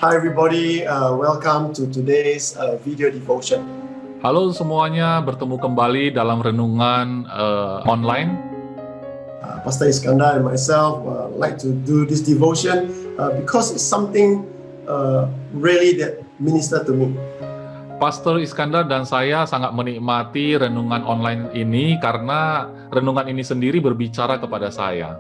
Hi everybody, welcome to today's video devotion. Halo semuanya, bertemu kembali dalam renungan online. Pastor Iskandar and myself like to do this devotion because it's something really that minister to me. Pastor Iskandar dan saya sangat menikmati renungan online ini karena renungan ini sendiri berbicara kepada saya.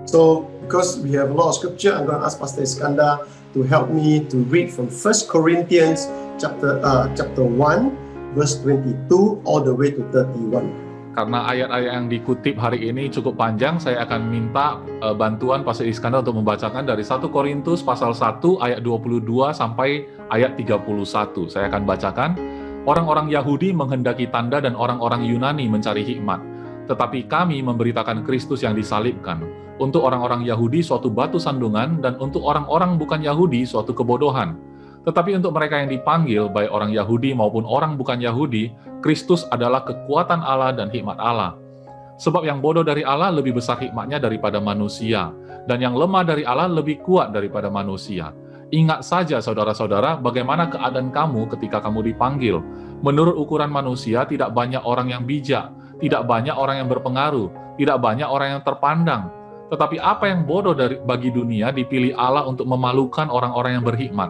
So, because we have a lot of scripture, I'm going to ask Pastor Iskandar to help me to read from 1 Corinthians chapter 1, verse 22 all the way to 31. Karena ayat-ayat yang dikutip hari ini cukup panjang, saya akan minta bantuan Pastor Iskandar untuk membacakan dari 1 Korintus pasal 1 ayat 22 sampai ayat 31. Saya akan bacakan. Orang-orang Yahudi menghendaki tanda dan orang-orang Yunani mencari hikmat. Tetapi kami memberitakan Kristus yang disalibkan. Untuk orang-orang Yahudi suatu batu sandungan, dan untuk orang-orang bukan Yahudi suatu kebodohan. Tetapi untuk mereka yang dipanggil, baik orang Yahudi maupun orang bukan Yahudi, Kristus adalah kekuatan Allah dan hikmat Allah. Sebab yang bodoh dari Allah lebih besar hikmatnya daripada manusia, dan yang lemah dari Allah lebih kuat daripada manusia. Ingat saja saudara-saudara, bagaimana keadaan kamu ketika kamu dipanggil. Menurut ukuran manusia, tidak banyak orang yang bijak, tidak banyak orang yang berpengaruh, tidak banyak orang yang terpandang. Tetapi apa yang bodoh bagi dunia dipilih Allah untuk memalukan orang-orang yang berhikmat.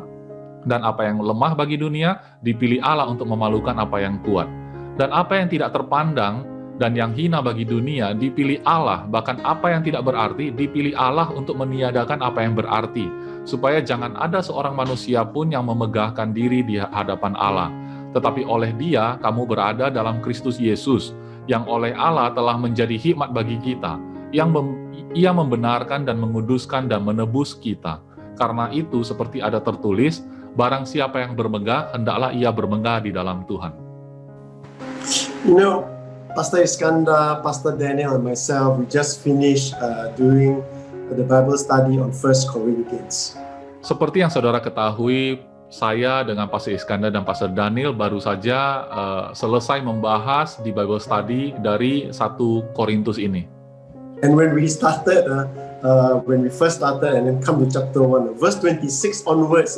Dan apa yang lemah bagi dunia dipilih Allah untuk memalukan apa yang kuat. Dan apa yang tidak terpandang dan yang hina bagi dunia dipilih Allah, bahkan apa yang tidak berarti dipilih Allah untuk meniadakan apa yang berarti, supaya jangan ada seorang manusia pun yang memegahkan diri di hadapan Allah. Tetapi oleh Dia kamu berada dalam Kristus Yesus, yang oleh Allah telah menjadi hikmat bagi kita, yang Ia membenarkan dan menguduskan dan menebus kita. Karena itu seperti ada tertulis, barang siapa yang bermegah, hendaklah ia bermegah di dalam Tuhan. You know, Pastor Iskandar, Pastor Daniel and myself, we just finished doing the Bible study on 1 Corinthians. Seperti yang saudara ketahui, saya dengan Pastor Iskandar dan Pastor Daniel baru saja selesai membahas di Bible study dari 1 Korintus ini. And when we started, when we first started and then come to chapter 1, verse 26 onwards,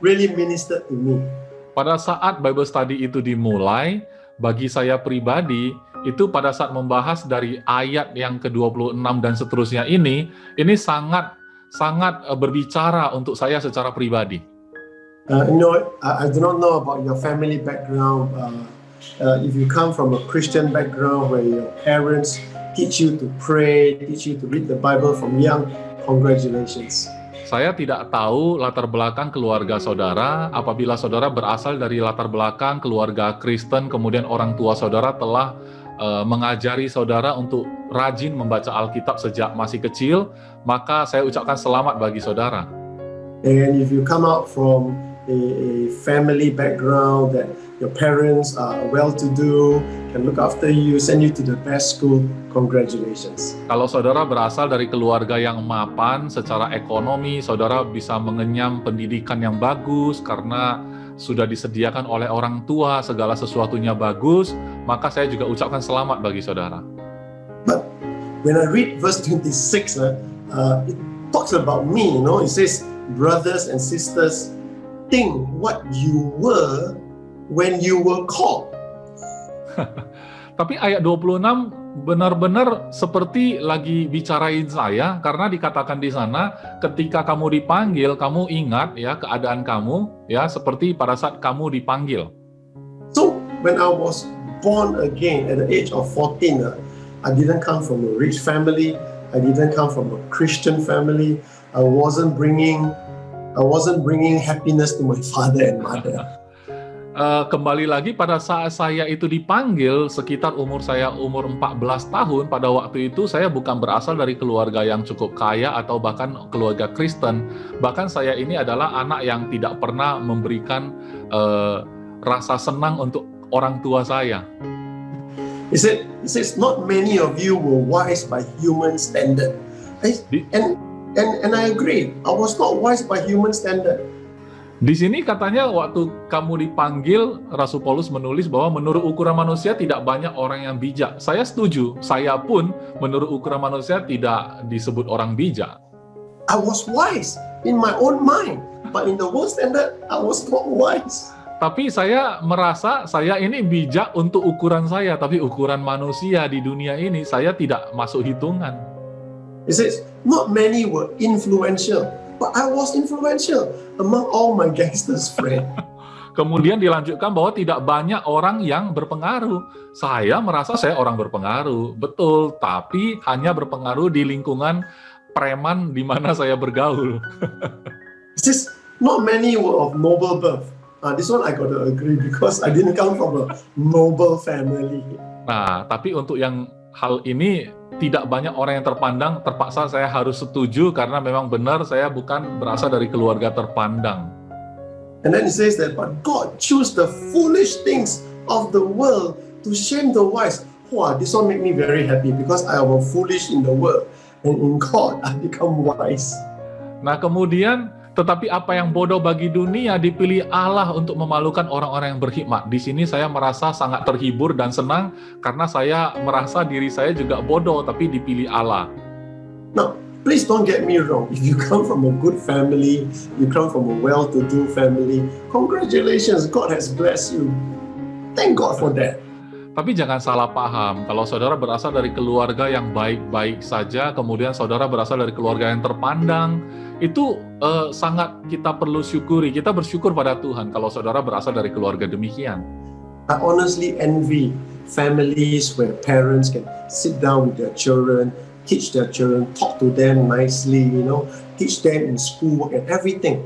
really ministered to me. Pada saat Bible study itu dimulai, bagi saya pribadi, itu pada saat membahas dari ayat yang ke-26 dan seterusnya ini sangat berbicara untuk saya secara pribadi. You know, I do not know about your family background. If you come from a Christian background where your parents teach you to pray, teach you to read the Bible from young, congratulations. Saya tidak tahu latar belakang keluarga saudara. Apabila saudara berasal dari latar belakang keluarga Kristen, kemudian orang tua saudara telah mengajari saudara untuk rajin membaca Alkitab sejak masih kecil, maka saya ucapkan selamat bagi saudara. And if you come out from a family background that your parents are well-to-do, can look after you, send you to the best school, congratulations. Kalau saudara berasal dari keluarga yang mapan secara ekonomi, saudara bisa mengenyam pendidikan yang bagus karena sudah disediakan oleh orang tua, segala sesuatunya bagus, maka saya juga ucapkan selamat bagi saudara. But when I read verse 26, it talks about me, you know, it says, brothers and sisters, think what you were when you were called. Tapi ayat 26 benar-benar seperti lagi bicarain saya, karena dikatakan di sana ketika kamu dipanggil, kamu ingat ya keadaan kamu ya seperti pada saat kamu dipanggil. So when I was born again at the age of 14, I didn't come from a rich family. I didn't come from a Christian family. I wasn't bringing happiness to my father and mother. Kembali lagi pada saat saya itu dipanggil, sekitar umur 14 tahun, pada waktu itu saya bukan berasal dari keluarga yang cukup kaya atau bahkan keluarga Kristen. Bahkan saya ini adalah anak yang tidak pernah memberikan rasa senang untuk orang tua saya. He says, not many of you were wise by human standard. And I agree. I was not wise by human standard. Di sini katanya waktu kamu dipanggil, Rasul Paulus menulis bahwa menurut ukuran manusia tidak banyak orang yang bijak. Saya setuju, saya pun menurut ukuran manusia tidak disebut orang bijak. I was wise in my own mind. But in the world standard, I was not wise. Tapi saya merasa saya ini bijak untuk ukuran saya, tapi ukuran manusia di dunia ini saya tidak masuk hitungan. He says, not many were influential, but I was influential among all my gangsters' friends. Kemudian dilanjutkan bahwa tidak banyak orang yang berpengaruh. Saya merasa saya orang berpengaruh, betul, tapi hanya berpengaruh di lingkungan preman di mana saya bergaul. He says, not many were of noble birth. This one I got to agree because I didn't come from a noble family. Nah, tapi untuk yang hal ini tidak banyak orang yang terpandang, terpaksa saya harus setuju karena memang benar saya bukan berasal dari keluarga terpandang. And then he says that, but God chose the foolish things of the world to shame the wise. Wow, this one make me very happy because I was foolish in the world and in God I become wise. Nah, kemudian tetapi apa yang bodoh bagi dunia dipilih Allah untuk memalukan orang-orang yang berhikmat. Di sini saya merasa sangat terhibur dan senang karena saya merasa diri saya juga bodoh tapi dipilih Allah. Now, please don't get me wrong. If you come from a good family, you come from a well-to-do family, congratulations, God has blessed you. Thank God for that. Tapi jangan salah paham, kalau saudara berasal dari keluarga yang baik-baik saja, kemudian saudara berasal dari keluarga yang terpandang, itu sangat kita perlu syukuri. Kita bersyukur pada Tuhan kalau saudara berasal dari keluarga demikian. I honestly envy families where parents can sit down with their children, teach their children, talk to them nicely, teach them in schoolwork and everything.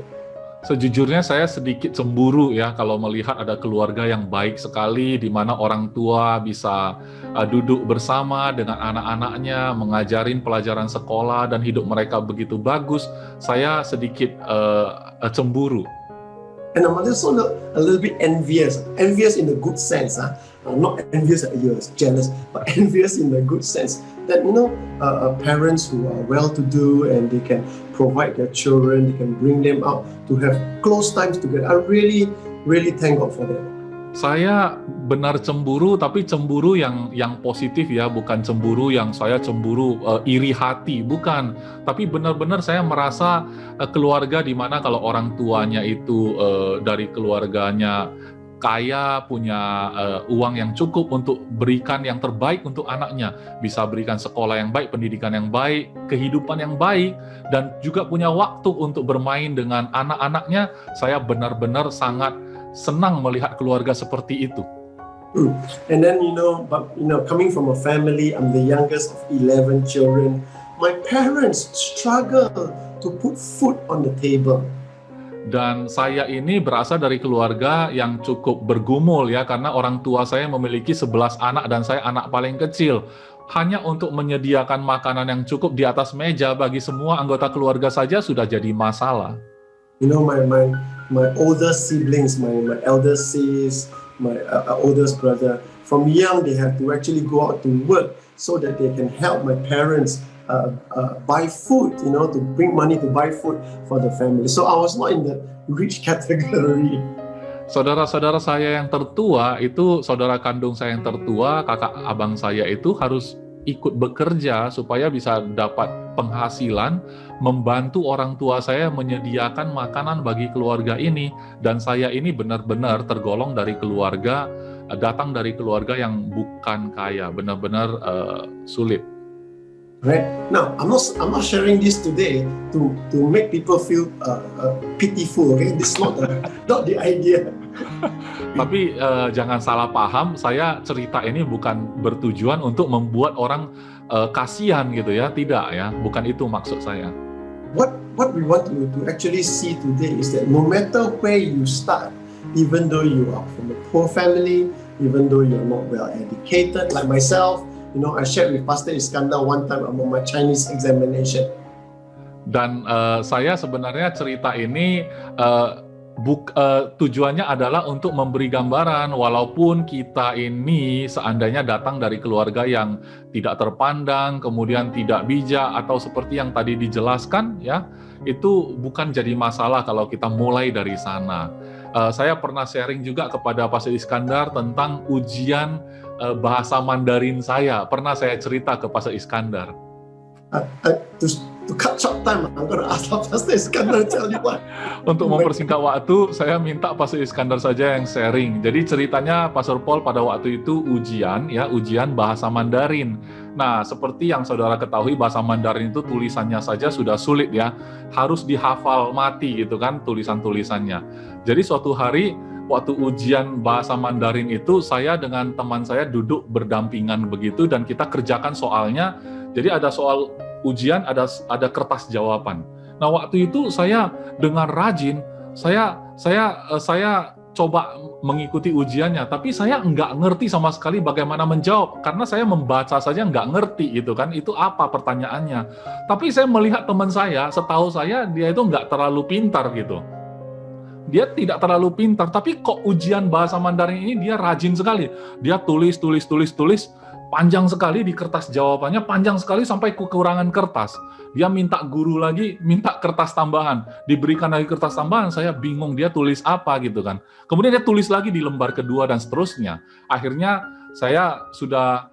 Sejujurnya saya sedikit cemburu ya kalau melihat ada keluarga yang baik sekali di mana orang tua bisa duduk bersama dengan anak-anaknya, mengajarin pelajaran sekolah dan hidup mereka begitu bagus. Saya sedikit cemburu. And I'm also a little bit envious in the good sense. Not envious that you're jealous, but envious in the good sense. That parents who are well-to-do and they can provide their children, they can bring them up to have close times together. I really, really thank God for that. Saya benar cemburu, tapi cemburu yang positif ya, bukan cemburu yang saya cemburu iri hati, bukan. Tapi benar-benar saya merasa keluarga di mana kalau orang tuanya itu dari keluarganya kaya, punya uang yang cukup untuk berikan yang terbaik untuk anaknya, bisa berikan sekolah yang baik, pendidikan yang baik, kehidupan yang baik, dan juga punya waktu untuk bermain dengan anak-anaknya. Saya benar-benar sangat senang melihat keluarga seperti itu. And then coming from a family, I'm the youngest of 11 children. My parents struggle to put food on the table. Dan saya ini berasal dari keluarga yang cukup bergumul ya, karena orang tua saya memiliki 11 anak dan saya anak paling kecil. Hanya untuk menyediakan makanan yang cukup di atas meja bagi semua anggota keluarga saja sudah jadi masalah. My older siblings, my elder sis, my oldest brother, from young they have to actually go out to work so that they can help my parents buy food, to bring money to buy food for the family. So I was not in the rich category. Saudara-saudara saya yang tertua itu, saudara kandung saya yang tertua, kakak abang saya itu harus ikut bekerja supaya bisa dapat penghasilan, membantu orang tua saya menyediakan makanan bagi keluarga ini. Dan saya ini benar-benar tergolong dari keluarga, datang dari keluarga yang bukan kaya, benar-benar sulit. Right now, I'm not sharing this today to make people feel pitiful. Okay, this is not the idea. Tapi jangan salah paham, saya cerita ini bukan bertujuan untuk membuat orang kasihan gitu ya, tidak ya, bukan itu maksud saya. What we want to actually see today is that no matter where you start, even though you are from a poor family, even though you're not well educated like myself. I shared with Pastor Iskandar one time about my Chinese examination. Dan saya sebenarnya cerita ini tujuannya adalah untuk memberi gambaran, walaupun kita ini seandainya datang dari keluarga yang tidak terpandang, kemudian tidak bijak, atau seperti yang tadi dijelaskan, ya, itu bukan jadi masalah kalau kita mulai dari sana. Saya pernah sharing juga kepada Pastor Iskandar tentang ujian bahasa Mandarin saya. Pernah saya cerita ke Pastor Iskandar. to cut short time, I'm going to ask Pastor Iskandar to tell you what. Untuk mempersingkat waktu, saya minta Pastor Iskandar saja yang sharing. Jadi ceritanya Pastor Paul pada waktu itu ujian bahasa Mandarin. Nah, seperti yang saudara ketahui, bahasa Mandarin itu tulisannya saja sudah sulit ya. Harus dihafal mati gitu kan tulisan-tulisannya. Jadi suatu hari waktu ujian bahasa Mandarin itu, saya dengan teman saya duduk berdampingan begitu dan kita kerjakan soalnya. Jadi ada soal ujian, ada kertas jawaban. Nah, waktu itu saya dengan rajin, saya coba mengikuti ujiannya, tapi saya nggak ngerti sama sekali bagaimana menjawab, karena saya membaca saja nggak ngerti gitu kan, itu apa pertanyaannya. Tapi saya melihat teman saya, setahu saya dia itu nggak terlalu pintar gitu. Dia tidak terlalu pintar, tapi kok ujian bahasa Mandarin ini dia rajin sekali. Dia tulis, panjang sekali di kertas jawabannya, panjang sekali sampai kekurangan kertas. Dia minta guru lagi, minta kertas tambahan. Diberikan lagi kertas tambahan, saya bingung dia tulis apa gitu kan. Kemudian dia tulis lagi di lembar kedua dan seterusnya. Akhirnya saya sudah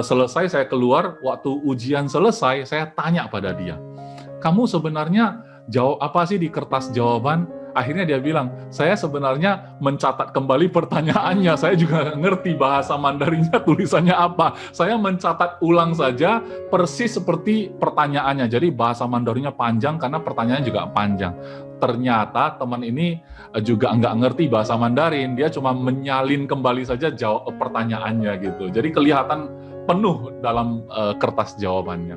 selesai, saya keluar, waktu ujian selesai, saya tanya pada dia, kamu sebenarnya jawab apa sih di kertas jawaban? Akhirnya dia bilang, saya sebenarnya mencatat kembali pertanyaannya, saya juga ngerti bahasa Mandarinnya tulisannya apa. Saya mencatat ulang saja persis seperti pertanyaannya. Jadi bahasa Mandarinnya panjang karena pertanyaannya juga panjang. Ternyata teman ini juga nggak ngerti bahasa Mandarin, dia cuma menyalin kembali saja jawab pertanyaannya gitu. Jadi kelihatan penuh dalam kertas jawabannya.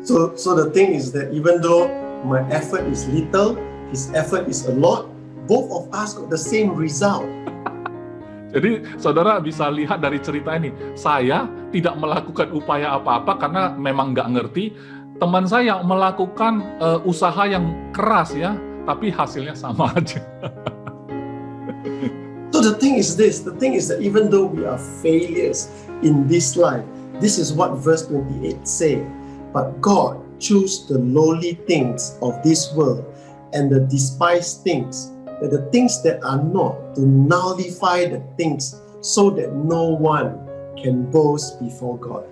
So the thing is that even though my effort is little, his effort is a lot, both of us got the same result. Jadi saudara bisa lihat dari cerita ini, saya tidak melakukan upaya apa-apa karena memang nggak ngerti. Teman saya melakukan usaha yang keras ya, tapi hasilnya sama aja. So the thing is that even though we are failures in this life, this is what verse 28 say, but God chose the lowly things of this world and the despised things, the things that are not, to nullify the things so that no one can boast before God.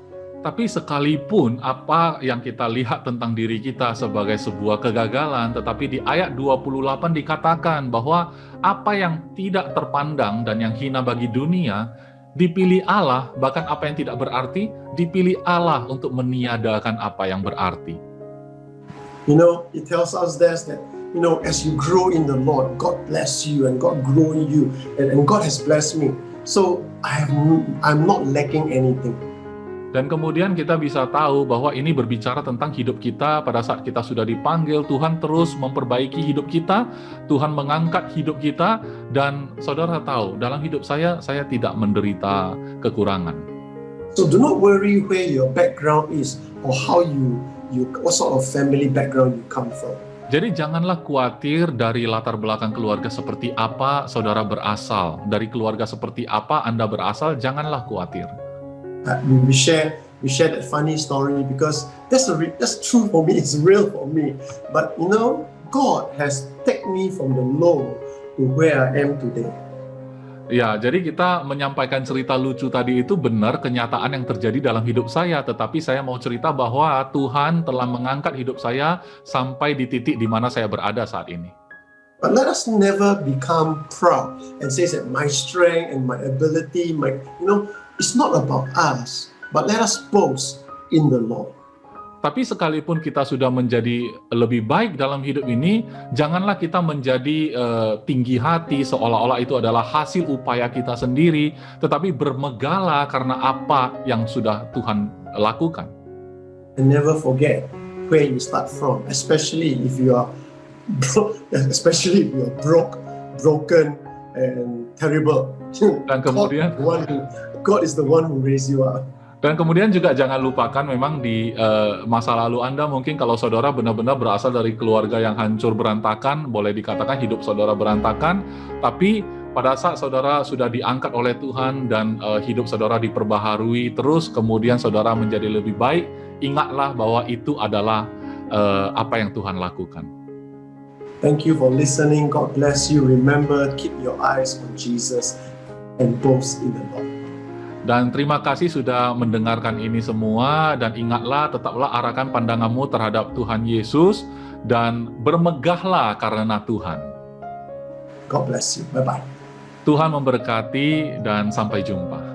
Tapi sekalipun apa yang kita lihat tentang diri kita sebagai sebuah kegagalan, tetapi di ayat 28 dikatakan bahwa apa yang tidak terpandang dan yang hina bagi dunia, dipilih Allah, bahkan apa yang tidak berarti, dipilih Allah untuk meniadakan apa yang berarti. You know, it tells us that you know, as you grow in the Lord, God bless you and God grow in you, and God has blessed me. So I'm not lacking anything. Dan kemudian kita bisa tahu bahwa ini berbicara tentang hidup kita pada saat kita sudah dipanggil, Tuhan terus memperbaiki hidup kita, Tuhan mengangkat hidup kita, dan saudara tahu, dalam hidup saya tidak menderita kekurangan. So do not worry where your background is or how you what sort of family background you come from. Jadi janganlah khawatir dari latar belakang keluarga seperti apa saudara berasal. Dari keluarga seperti apa Anda berasal, janganlah khawatir. We share that funny story because that's true for me, it's real for me. But you know, God has taken me from the low to where I am today. Ya, jadi kita menyampaikan cerita lucu tadi itu benar kenyataan yang terjadi dalam hidup saya, tetapi saya mau cerita bahwa Tuhan telah mengangkat hidup saya sampai di titik di mana saya berada saat ini. But let us never become proud and say that my strength and my ability, it's not about us, but let us boast in the Lord. Tapi sekalipun kita sudah menjadi lebih baik dalam hidup ini, janganlah kita menjadi tinggi hati seolah-olah itu adalah hasil upaya kita sendiri, tetapi bermegahlah karena apa yang sudah Tuhan lakukan. And never forget where you start from, especially if you are broken and terrible. Dan kemudian God is the one who raised you up. Dan kemudian juga jangan lupakan memang di masa lalu Anda mungkin kalau saudara benar-benar berasal dari keluarga yang hancur berantakan, boleh dikatakan hidup saudara berantakan, tapi pada saat saudara sudah diangkat oleh Tuhan dan hidup saudara diperbaharui terus, kemudian saudara menjadi lebih baik, ingatlah bahwa itu adalah apa yang Tuhan lakukan. Thank you for listening. God bless you. Remember, keep your eyes on Jesus and boast in the Lord. Dan terima kasih sudah mendengarkan ini semua, dan ingatlah, tetaplah arahkan pandanganmu terhadap Tuhan Yesus, dan bermegahlah karena Tuhan. God bless you. Bye-bye. Tuhan memberkati dan sampai jumpa.